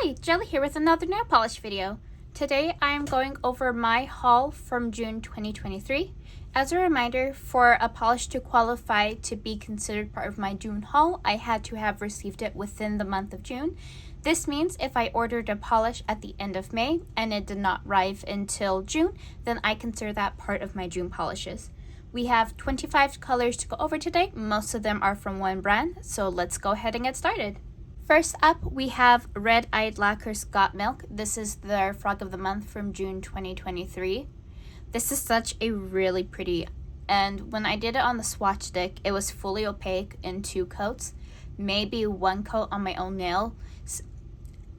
Hi, Jelly here with another nail polish video. Today I am going over my haul from June 2023. As a reminder, for a polish to qualify to be considered part of my June haul, I had to have received it within the month of June. This means if I ordered a polish at the end of May and it did not arrive until June, then I consider that part of my June polishes. We have 25 colors to go over today. Most of them are from one brand, so let's go ahead and get started. First up, we have Red Eyed Lacquer's Got Milk. This is their Frog of the Month from June 2023. This is such a really pretty, and when I did it on the swatch stick, it was fully opaque in 2 coats. Maybe 1 coat on my own nail.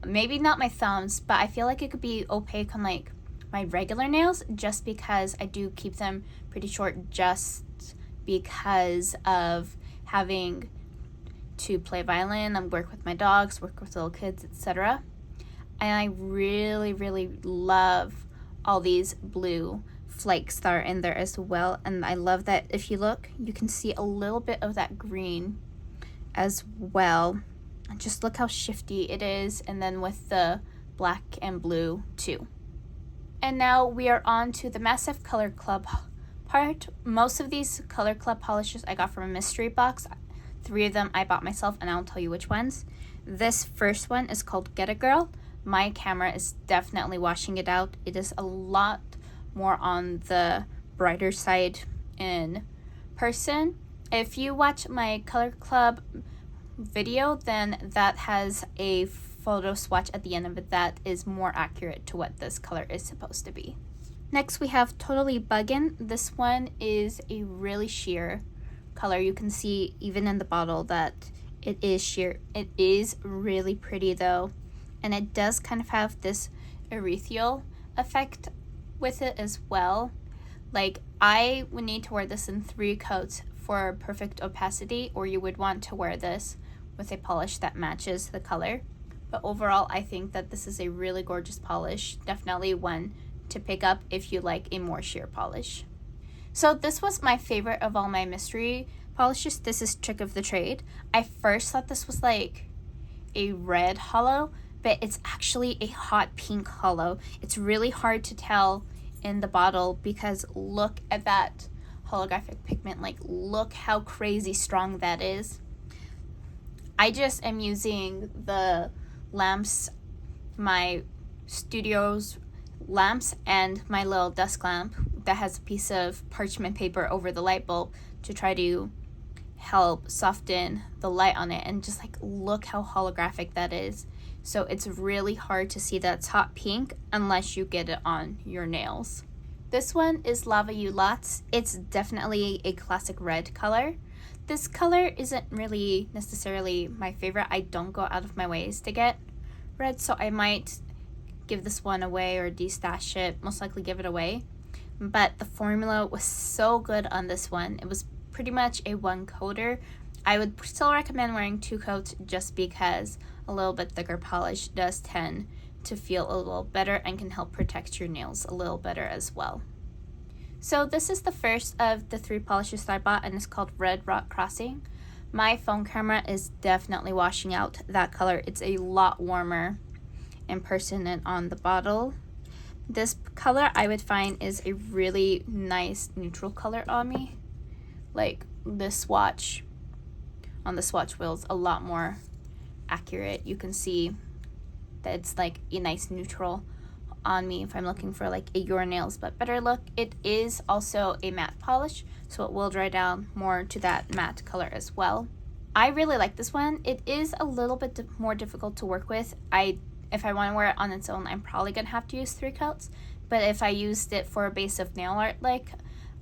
Maybe not my thumbs, but I feel like it could be opaque on like my regular nails just because I do keep them pretty short just because of having to play violin and work with my dogs, work with little kids, etc. And I really love all these blue flakes that are in there as well. And I love that if you look, you can see a little bit of that green as well. And just look how shifty it is, and then with the black and blue too. And now we are on to the Massive Color Club part. Most of these Color Club polishes I got from a mystery box. 3 of them I bought myself, and I'll tell you which ones. This first one is called Get a Girl. My camera is definitely washing it out. It is a lot more on the brighter side in person. If you watch my Color Club video, then that has a photo swatch at the end of it that is more accurate to what this color is supposed to be. Next we have Totally Buggin'. This one is a really sheer color. You can see even in the bottle that it is sheer. It is really pretty though, and it does kind of have this ethereal effect with it as well. Like, I would need to wear this in 3 coats for perfect opacity, or you would want to wear this with a polish that matches the color. But overall, I think that this is a really gorgeous polish. Definitely one to pick up if you like a more sheer polish. So this was my favorite of all my mystery polishes. This is Trick of the Trade. I first thought this was like a red hollow, but it's actually a hot pink hollow. It's really hard to tell in the bottle because look at that holographic pigment. Like, look how crazy strong that is. I just am using the lamps, my studio's lamps, and my little desk lamp that has a piece of parchment paper over the light bulb to try to help soften the light on it. And just like, look how holographic that is. So it's really hard to see that it's hot pink unless you get it on your nails. This one is Lava You Lots. It's definitely a classic red color. This color isn't really necessarily my favorite. I don't go out of my ways to get red, so I might give this one away or destash it, most likely give it away. But the formula was so good on this one. It was pretty much a 1-coater. I would still recommend wearing 2 coats just because a little bit thicker polish does tend to feel a little better and can help protect your nails a little better as well. So this is the first of the 3 polishes that I bought, and it's called Red Rock Crossing. My phone camera is definitely washing out that color. It's a lot warmer in person and on the bottle. This color I would find is a really nice neutral color on me. Like, the swatch on the swatch wheel is a lot more accurate. You can see that it's like a nice neutral on me if I'm looking for like a your nails but better look. It is also a matte polish, so it will dry down more to that matte color as well. I really like this one. It is a little bit more difficult to work with. If I want to wear it on its own, I'm probably gonna have to use 3 coats, but if I used it for a base of nail art like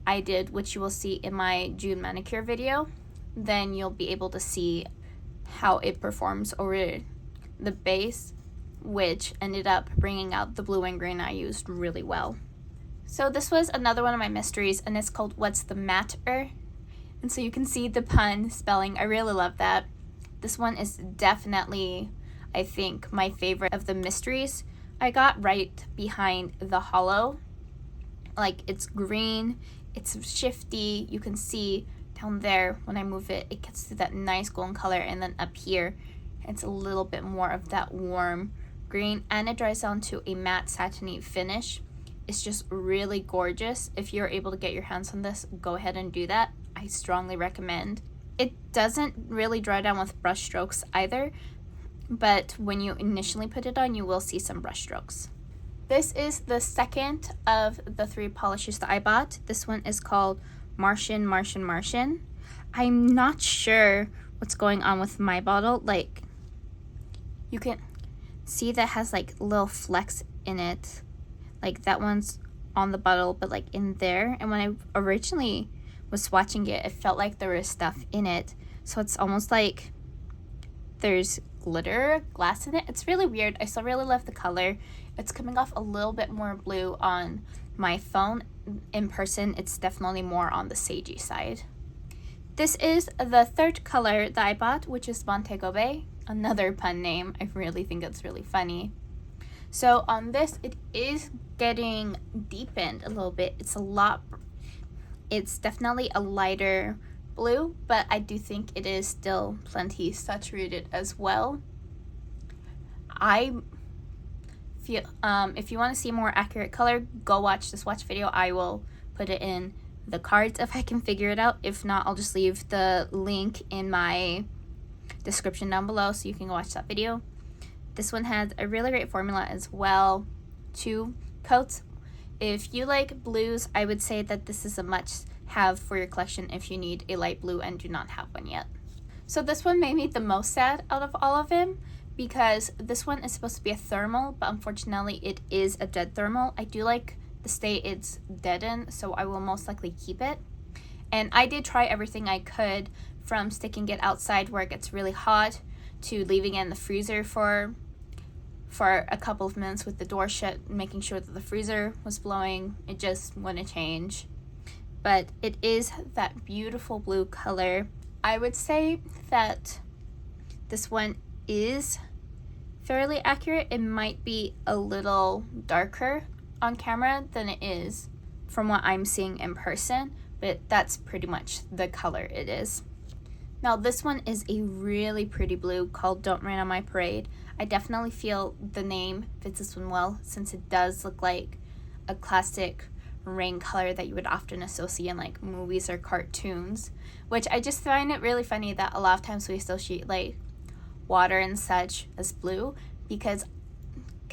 I did, which you will see in my June manicure video, then you'll be able to see how it performs over the base, which ended up bringing out the blue and green I used really well. So this was another one of my mysteries, and it's called What's the Matter? And so you can see the pun spelling. I really love that. This one is definitely, I think, my favorite of the mysteries. I got right behind the hollow. Like, it's green, it's shifty. You can see down there when I move it, it gets to that nice golden color, and then up here it's a little bit more of that warm green, and it dries down to a matte satiny finish. It's just really gorgeous. If you're able to get your hands on this, go ahead and do that. I strongly recommend. It doesn't really dry down with brush strokes either, but when you initially put it on, you will see some brush strokes. This is the second of the 3 polishes that I bought. This one is called Martian. I'm not sure what's going on with my bottle. Like, you can see that has like little flecks in it. Like that one's on the bottle, but like in there. And when I originally was swatching it, it felt like there was stuff in it. So it's almost like there's glitter, glass in it. It's really weird. I still really love the color. It's coming off a little bit more blue on my phone. In person, it's definitely more on the sagey side. This is the 3rd color that I bought, which is Montego Bay. Another pun name. I really think it's really funny. So on this, it is getting deepened a little bit. It's definitely a lighter blue, but I do think it is still plenty saturated as well. I feel if you want to see more accurate color, go watch the swatch video. I will put it in the cards if I can figure it out. If not, I'll just leave the link in my description down below so you can go watch that video. This one has a really great formula as well. 2 coats. If you like blues, I would say that this is a must-have for your collection if you need a light blue and do not have one yet. So this one made me the most sad out of all of them because this one is supposed to be a thermal, but unfortunately it is a dead thermal. I do like the state it's dead in, so I will most likely keep it. And I did try everything I could, from sticking it outside where it gets really hot to leaving it in the freezer for a couple of minutes with the door shut, making sure that the freezer was blowing. It just wouldn't change. But it is that beautiful blue color. I would say that this one is fairly accurate. It might be a little darker on camera than it is from what I'm seeing in person, but that's pretty much the color it is. Now this one is a really pretty blue called Don't Rain on My Parade. I definitely feel the name fits this one well, since it does look like a classic rain color that you would often associate in like movies or cartoons, which I just find it really funny that a lot of times we associate like water and such as blue, because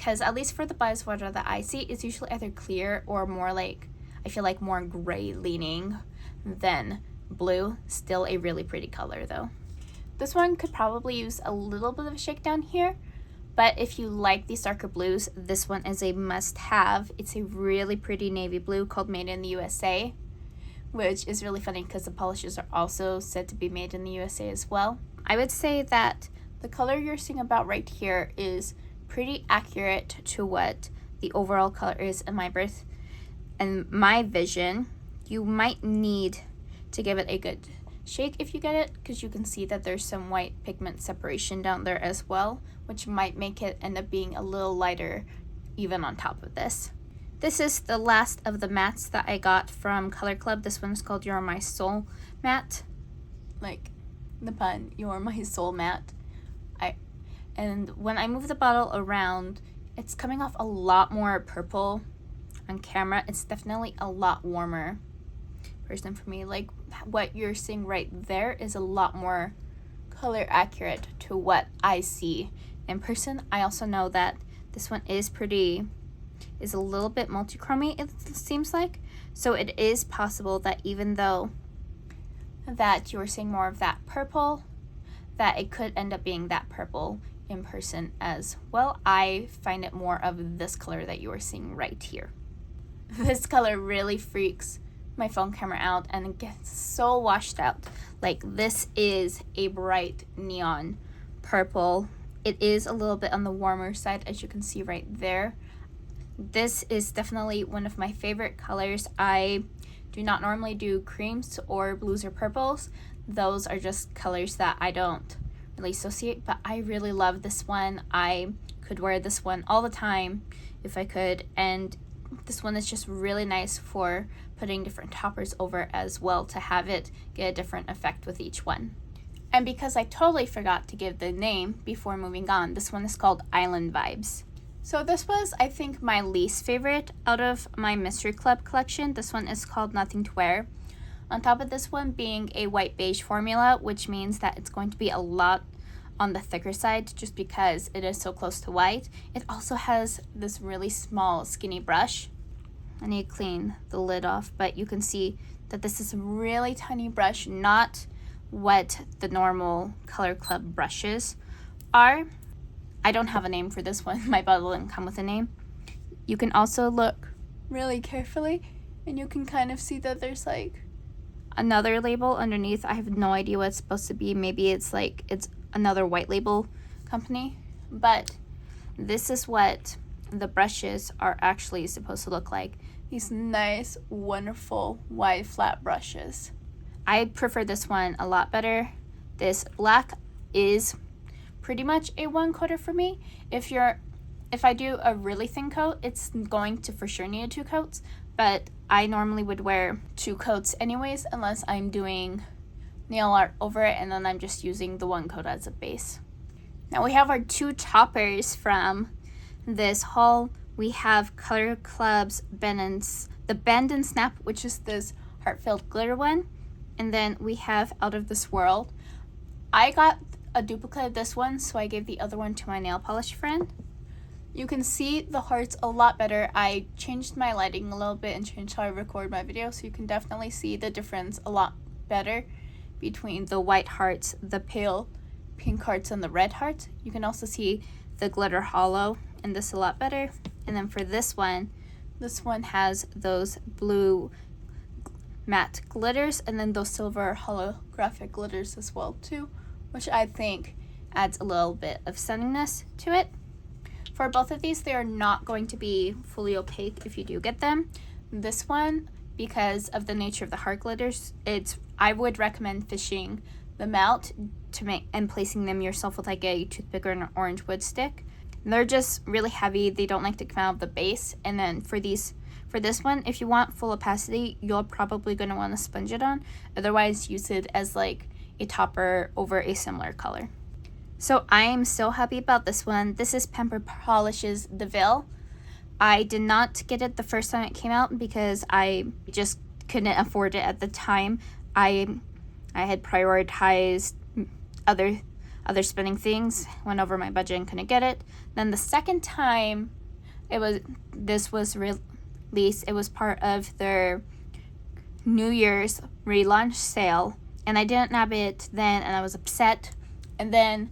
at least for the buzz water that I see, it's usually either clear or more like, I feel like more gray leaning than blue. Still a really pretty color though. This one could probably use a little bit of a shakedown here, but if you like these darker blues, this one is a must-have. It's a really pretty navy blue called Made in the USA, which is really funny because the polishes are also said to be made in the USA as well. I would say that the color you're seeing about right here is pretty accurate to what the overall color is in my birth and my vision. You might need to give it a good shake if you get it, because you can see that there's some white pigment separation down there as well, which might make it end up being a little lighter even on top of this. This is the last of the mattes that I got from Color Club. This one's called You're My Soul matte. Like the pun, You're My Soul matte. And when I move the bottle around, it's coming off a lot more purple on camera. It's definitely a lot warmer person for me. Like what you're seeing right there is a lot more color accurate to what I see in person. I also know that this one is a little bit multi-chromy, it seems like. So it is possible that even though that you're seeing more of that purple, that it could end up being that purple in person as well. I find it more of this color that you are seeing right here. This color really freaks my phone camera out and it gets so washed out. Like this is a bright neon purple. It is a little bit on the warmer side, as you can see right there. This is definitely one of my favorite colors. I do not normally do creams or blues or purples. Those are just colors that I don't really associate, but I really love this one. I could wear this one all the time if I could, and this one is just really nice for putting different toppers over as well, to have it get a different effect with each one. And because I totally forgot to give the name before moving on, this one is called Island Vibes. So this was, I think, my least favorite out of my Mystery Club collection. This one is called Nothing to Wear. On top of this one being a white beige formula, which means that it's going to be a lot on the thicker side just because it is so close to white. It also has this really small skinny brush. I need to clean the lid off, but you can see that this is a really tiny brush, not what the normal Color Club brushes are. I don't have a name for this one. My bottle didn't come with a name. You can also look really carefully and you can kind of see that there's like another label underneath. I have no idea what it's supposed to be. Maybe it's another white label company, but this is what the brushes are actually supposed to look like. These nice, wonderful, wide, flat brushes. I prefer this one a lot better. This black is pretty much a one coater for me. If I do a really thin coat, it's going to for sure need 2 coats, but I normally would wear 2 coats anyways unless I'm doing nail art over it and then I'm just using the 1 coat as a base. Now we have our 2 toppers from this haul. We have Color Club's the Bend and Snap, which is this heart-filled glitter one. And then we have Out of This World. I got a duplicate of this one, so I gave the other one to my nail polish friend. You can see the hearts a lot better. I changed my lighting a little bit and changed how I record my video, so you can definitely see the difference a lot better between the white hearts, the pale pink hearts, and the red hearts. You can also see the glitter hollow in this a lot better. And then for this one has those blue matte glitters and then those silver holographic glitters as well too, which I think adds a little bit of sunniness to it. For both of these, they are not going to be fully opaque if you do get them. This one, because of the nature of the heart glitters, I would recommend fishing them out and placing them yourself with like a toothpick or an orange wood stick. They're just really heavy. They don't like to come out of the base. And then for this one, if you want full opacity, you're probably going to want to sponge it on. Otherwise, use it as like a topper over a similar color. So I am so happy about this one. This is Pampered Polishes The Veil. I did not get it the first time it came out because I just couldn't afford it at the time. I had prioritized other spending things, went over my budget and couldn't get it. Then the second time this was released, it was part of their New Year's relaunch sale, and I didn't nab it then, and I was upset. And then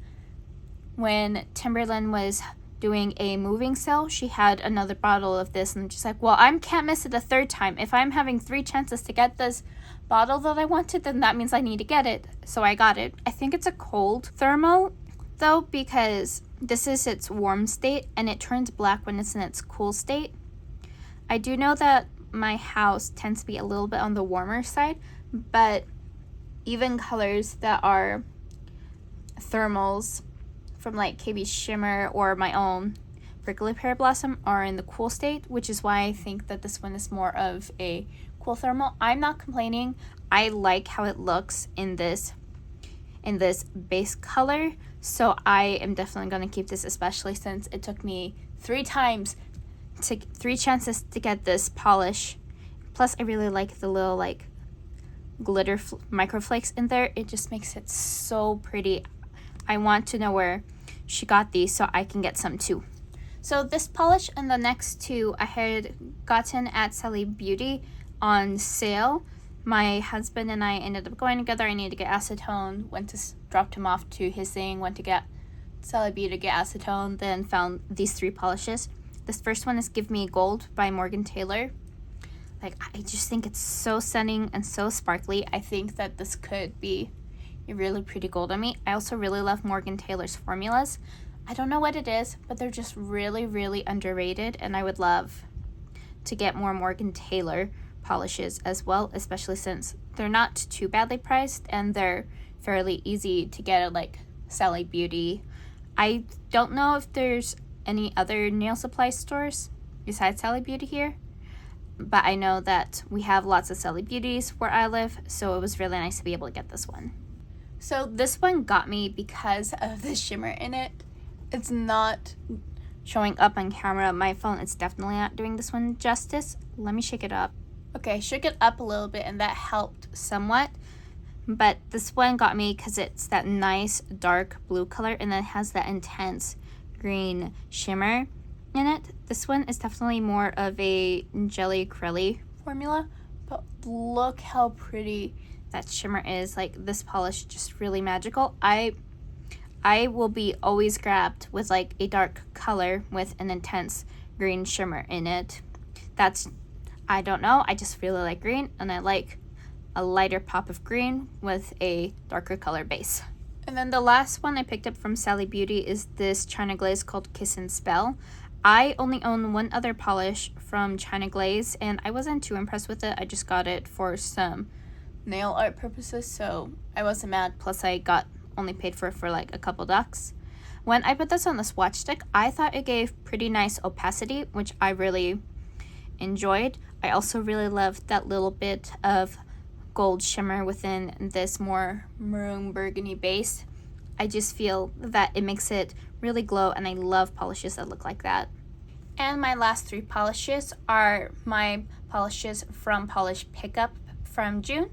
when Timberland was doing a moving sale, she had another bottle of this, and she's like, well, I can't miss it a third time. If I'm having 3 chances to get this bottle that I wanted, then that means I need to get it. So I got it. I think it's a cold thermal though, because this is its warm state and it turns black when it's in its cool state. I do know that my house tends to be a little bit on the warmer side, but even colors that are thermals from like KB Shimmer or my own Prickly Pear Blossom are in the cool state, which is why I think that this one is more of a cool thermal. I'm not complaining. I like how it looks in this base color, so I am definitely going to keep this, especially since it took me 3 chances to get this polish. Plus I really like the little like glitter microflakes in there. It just makes it so pretty. I want to know where she got these so I can get some too. So this polish and the next 2 I had gotten at Sally Beauty on sale. My husband and I ended up going together. I needed to get acetone, dropped him off to his thing, went to get Sally Beauty to get acetone, then found these 3 polishes. This first one is Give Me Gold by Morgan Taylor. Like, I just think it's so stunning and so sparkly. I think that this could be a really pretty gold on me. I also really love Morgan Taylor's formulas. I don't know what it is, but they're just really, really underrated, and I would love to get more Morgan Taylor polishes as well, especially since they're not too badly priced and they're fairly easy to get at like Sally Beauty. I don't know if there's any other nail supply stores besides Sally Beauty here, but I know that we have lots of Sally Beauties where I live, so it was really nice to be able to get this one. So this one got me because of the shimmer in it. It's not showing up on camera. My phone is definitely not doing this one justice. Let me shake it up. Okay, I shook it up a little bit and that helped somewhat. But this one got me because it's that nice dark blue color and then it has that intense green shimmer in it. This one is definitely more of a jelly acrylic formula, but look how pretty that shimmer is. Like, this polish is just really magical. I will be always grabbed with like a dark color with an intense green shimmer in it. That's, I don't know, I just really like green, and I like a lighter pop of green with a darker color base. And then the last one I picked up from Sally Beauty is this China Glaze called Kiss and Spell. I only own one other polish from China Glaze and I wasn't too impressed with it. I just got it for some nail art purposes, so I wasn't mad. Plus I only paid for like a couple bucks. When I put this on the swatch stick, I thought it gave pretty nice opacity, which I really enjoyed. I also really loved that little bit of gold shimmer within this more maroon burgundy base. I just feel that it makes it really glow, and I love polishes that look like that. And my last three polishes are my polishes from Polish Pickup from June.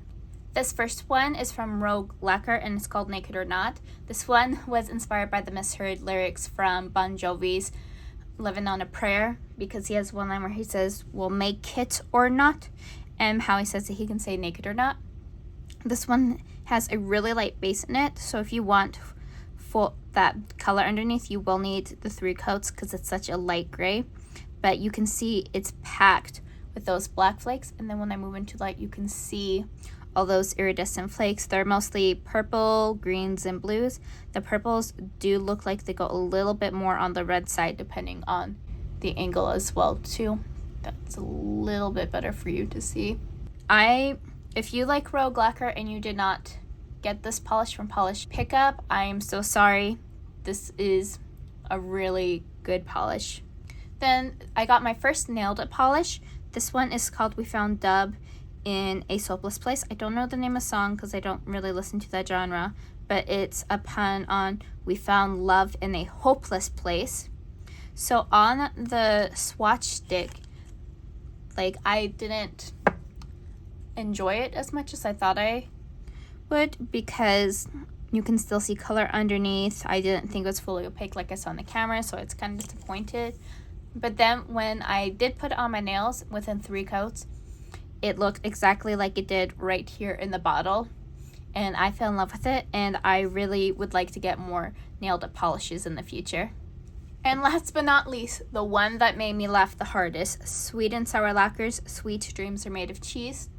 This first one is from Eyed Lacquer and it's called Naked or Not. This one was inspired by the misheard lyrics from Bon Jovi's Living on a Prayer, because he has one line where he says, "We'll make it or not," and how he says that he can say naked or not. This one has a really light base in it, so if you want full that color underneath, you will need the 3 coats because it's such a light gray. But you can see it's packed with those black flakes, and then when I move into light, you can see all those iridescent flakes. They're mostly purple, greens, and blues. The purples do look like they go a little bit more on the red side depending on the angle as well too. That's a little bit better for you to see. If you like Eyed Lacquer and you did not get this polish from Polish Pickup, I am so sorry. This is a really good polish. Then I got my first nailed it polish. This one is called We Found Dub in a Soapless Place. I don't know the name of the song because I don't really listen to that genre, but it's a pun on we found love in a hopeless place. So on the swatch stick, like, I didn't enjoy it as much as I thought I would because you can still see color underneath. I didn't think it was fully opaque like I saw on the camera, so it's kind of disappointed. But then when I did put it on my nails within 3 coats, it looked exactly like it did right here in the bottle, and I fell in love with it, and I really would like to get more nailed up polishes in the future. And last but not least, the one that made me laugh the hardest, Sweet and Sour Lacquer's Sweet Dreams Are Made of Cheese.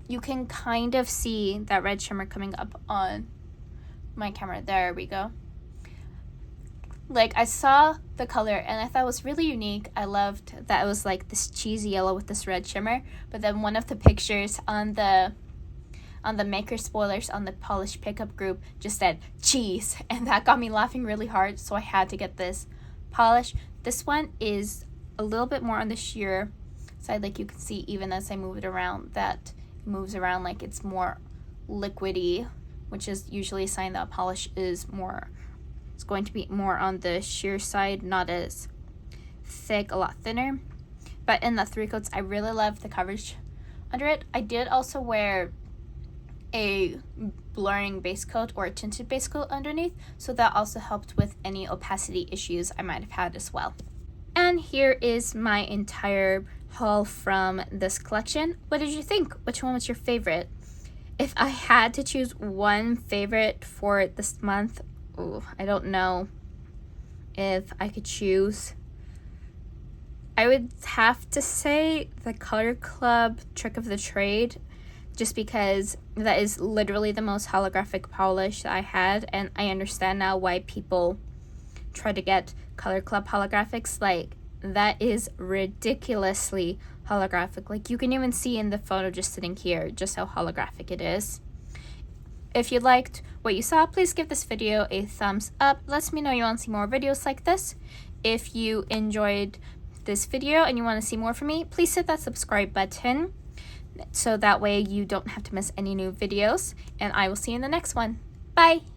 You can kind of see that red shimmer coming up on my camera. There we go. Like, I saw the color and I thought it was really unique. I loved that it was like this cheesy yellow with this red shimmer. But then one of the pictures on the maker spoilers on the Polish Pickup group just said cheese, and that got me laughing really hard, so I had to get this polish. This one is a little bit more on the sheer side. Like, you can see even as I move it around that it moves around like it's more liquidy, which is usually a sign that a polish is more, it's going to be more on the sheer side, not as thick, a lot thinner. But in the 3 coats, I really love the coverage under it. I did also wear a blurring base coat or a tinted base coat underneath, so that also helped with any opacity issues I might have had as well. And here is my entire haul from this collection. What did you think? Which one was your favorite? If I had to choose one favorite for this month, I don't know if I could choose. I would have to say the Color Club Trick of the Trade, just because that is literally the most holographic polish that I had, and I understand now why people try to get Color Club holographics. Like, that is ridiculously holographic. Like, you can even see in the photo just sitting here just how holographic it is. If you liked what you saw, please give this video a thumbs up. Let me know you want to see more videos like this. If you enjoyed this video and you want to see more from me, please hit that subscribe button. so that way you don't have to miss any new videos, and I will see you in the next one. Bye!